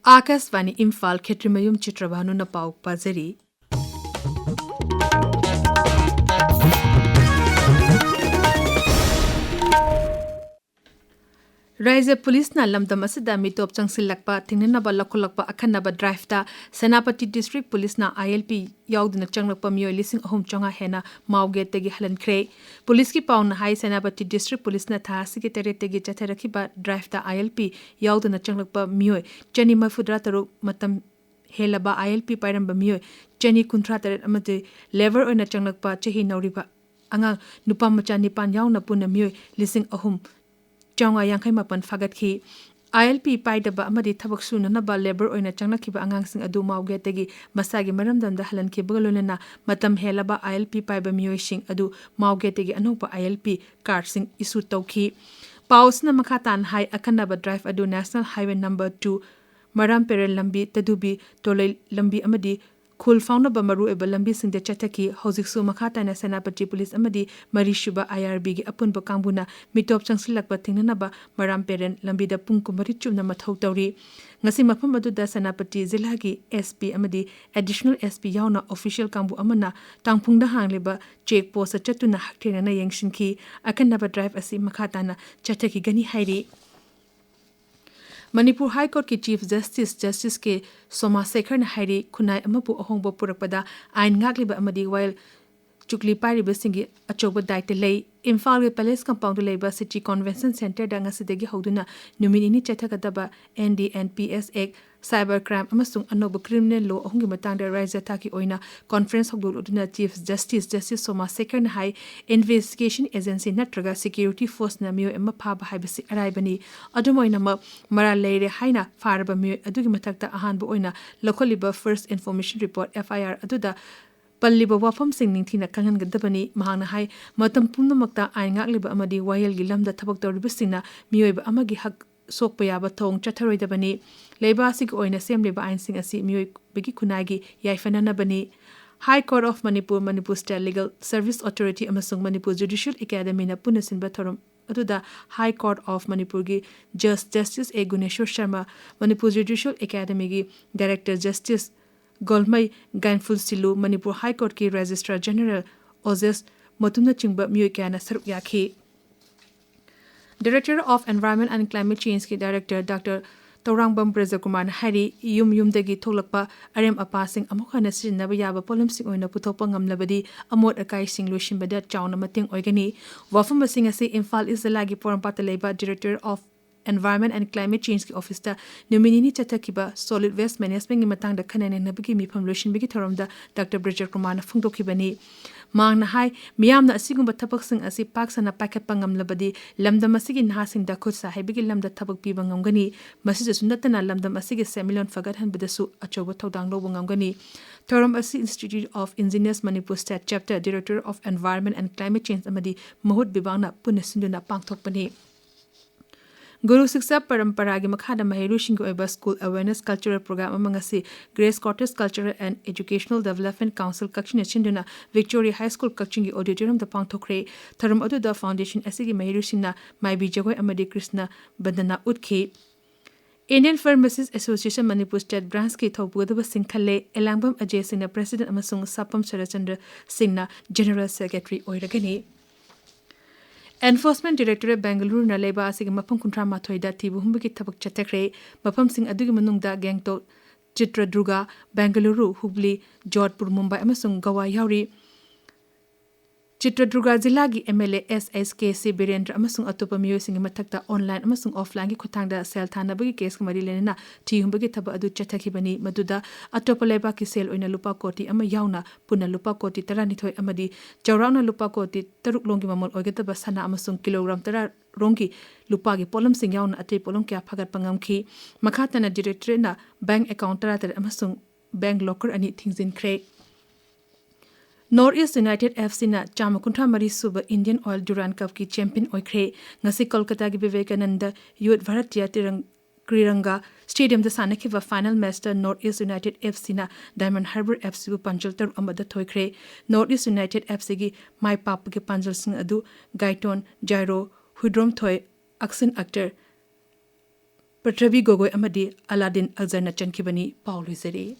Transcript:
Akasvani Imphal Kshetrimayum Chitrabhanu na pau pazari. Raise Police na lamdam asida mitop changsilakpa thingnaba lakulakpa akhanaba drive ta Senapati District Police na ILP yaudna changlakpa miyo lising ahum changa hena mauge tegi halan kre Police ki paun hai Senapati District Police na tha secretary tegi chatharakhiba drive ta ILP yaudna changlakpa miyo chani mafudra taru matam helaba ILP pairamba miyo chani kunthra taret amate lever oina changlakpa chehi nauriba anga nupa macha nipan yauna puna miyo lising ahum Changa Yankai Mapan Fagatki ILP Paidaba Amadi Tabak Sunanaba Labor oina Changnakiba Angangsing Adu Maugetegi Masagi Maramdam the Halan Kibaluna Matam Helaba ILP Paiba Mioishing Adu Maugetegi Anupa ILP Karsing Isu Toki Pausna Makatan High Akanaba Drive Adu National Highway number 2 Maram Perel Lambi Tadubi Tole Lambi Amadi Khul Faunaba Maru Eba Lambi Singde Chataki Hoziksu Makatana Senapati Police Amadi Marishuba IRB gi Apunba Kambuna Mitop Changsilakba Tingnaba Maram Peren Lambida Pungku Marichumna Mathau Tauri Ngasi Mafam Aduda Senapati Zilagi SP Amadi Additional SP Yauna Official Kambu Amana Tangpungda Hangleba Check Post Chatuna Haktina Yangshinki Akanaba Drive Asi Makatana Chataki Gani Hairi Manipur High Court ki Chief Justice ke Soma Sekhar na hairi kunai amapu ahongbo purakpada ain ngagliba amadi while chukli pariba singi achoba daite lei Imphal ge Palace Compound leiba City Convention Center da ngasidegi hoduna numinini chathagadaba NDNPS Act Cybercrime amasung anoba criminal law ahongi matangda raisa taki oina conference hogdul uduna Chief Justice Soma Sekhar na hai investigation agency natraga security force na miyo emma phaba haibasi araibani adumoina ma mara leire haina faraba miyo adugi matakta ahanba oina lokholiba first information report FIR aduda Palliba wafam sing ningthina kangan gadabani mahangna hai matam pumnamakta aingakliba amadi wayel gi lamda thabak tawribasingna miyoiba amagi hak sokpa yaba thong chatharoidabani leiba sig oina semleba ainsing asi miyoi bigi kunagi yaifanana bani High Court of Manipur State Legal Service Authority amasung Manipur Judicial Academy na punasinba thorum aduda High Court of Manipur gi Justice A Guneshwar Sharma Manipur Judicial Academy gi Director Justice Golmai Gainful Silu Manipur High Court ki Registrar General Ozes Matumna Chingba Muyukana Saruk Yakhi Director of Environment and Climate Change ki Director Dr. Taurangbam Brajakumar Hari Yumdagi Tolakpa Arem Apasing Amukhana Sinaba Yaba Polimsing oina Putopang Amlabadi Amot Akai Sing Lushin Bada Chauna Mating Oigani Wafam Basingasi Imphal is the Lagi Poram Pataleba Director of Environment and Climate Change ki officer nominee chatakiba solid waste management gi matang da khanane nabigi mifam lushin bigi thoramda Dr. Bridger Kumar na phungdokibani mang na hai miyam na asigumba thapak sing asi paksana packet pangam labadi lamdam asigi nahasing da khutsa haibigi lamda thapak pi bangamgani masije sundatana lamdam asigi semilon fagat han bidasu achoba thodang lo bangamgani Thoram Asi Institute of Engineers Manipur State Chapter Director of Environment and Climate Change amadi Mahut Bibangna punisinduna pangthokpani Guru Siksa Parampara gi makhada mahiru shingo eba school awareness cultural program amangasi Grace Cottage Cultural and Educational Development Council Kakchin Chinduna Victoria High School Kakchin gi auditorium da pangthokre tharam adu da foundation asigi mahiru singna maibi jagoi amadi Krishna bandana utkhi Indian Pharmacists Association Manipur State Branch ki thobudaba singkhalle Elangbam Ajay Singna President amasung Sapam Sarachandra Singna General Secretary oiragani Enforcement Directorate Bangalore na leba asig mapam kuntra mathoida tibu humbuki thabak chatakre mapam sing adugi manungda Gangtok Chitradurga Bangalore Hubli Jodhpur Mumbai amasung Goa yauri Chitradurga Jilla gi MLA SSKC Birendra amasung atopa miyo sing mathakta online amasung offline gi khothangda sel thana bagi case mari lenena thi humbuki thaba adu chathakibani maduda atopa leba ki sel oina lupa koti ama yauna puna lupa koti taranithoi amadi chawrauna lupa koti taruk longi mamol oigataba sana amasung kilogram tara rongi lupa gi polam sing yauna atei polom kya phagat pangam khi makhatana directorate na bank account tara tar amasung bank locker ani thingzin kre Northeast United FC na Chamakuntra Mari Suba Indian Oil Durand Cup ki champion oikre ngasi Kolkata gi Vivekananda Youth Bharatiya Triranga Stadium da sanakiva final match da Northeast United FC na Diamond Harbour FC bu panjal tar amada thoikre Northeast United FC gi mai pap gi panjal sing adu Gaiton Jairo Hudrom thoi Aksin Actor Pratravi Gogoi amadi Aladdin Alzarna Chankibani Paul Rizeri.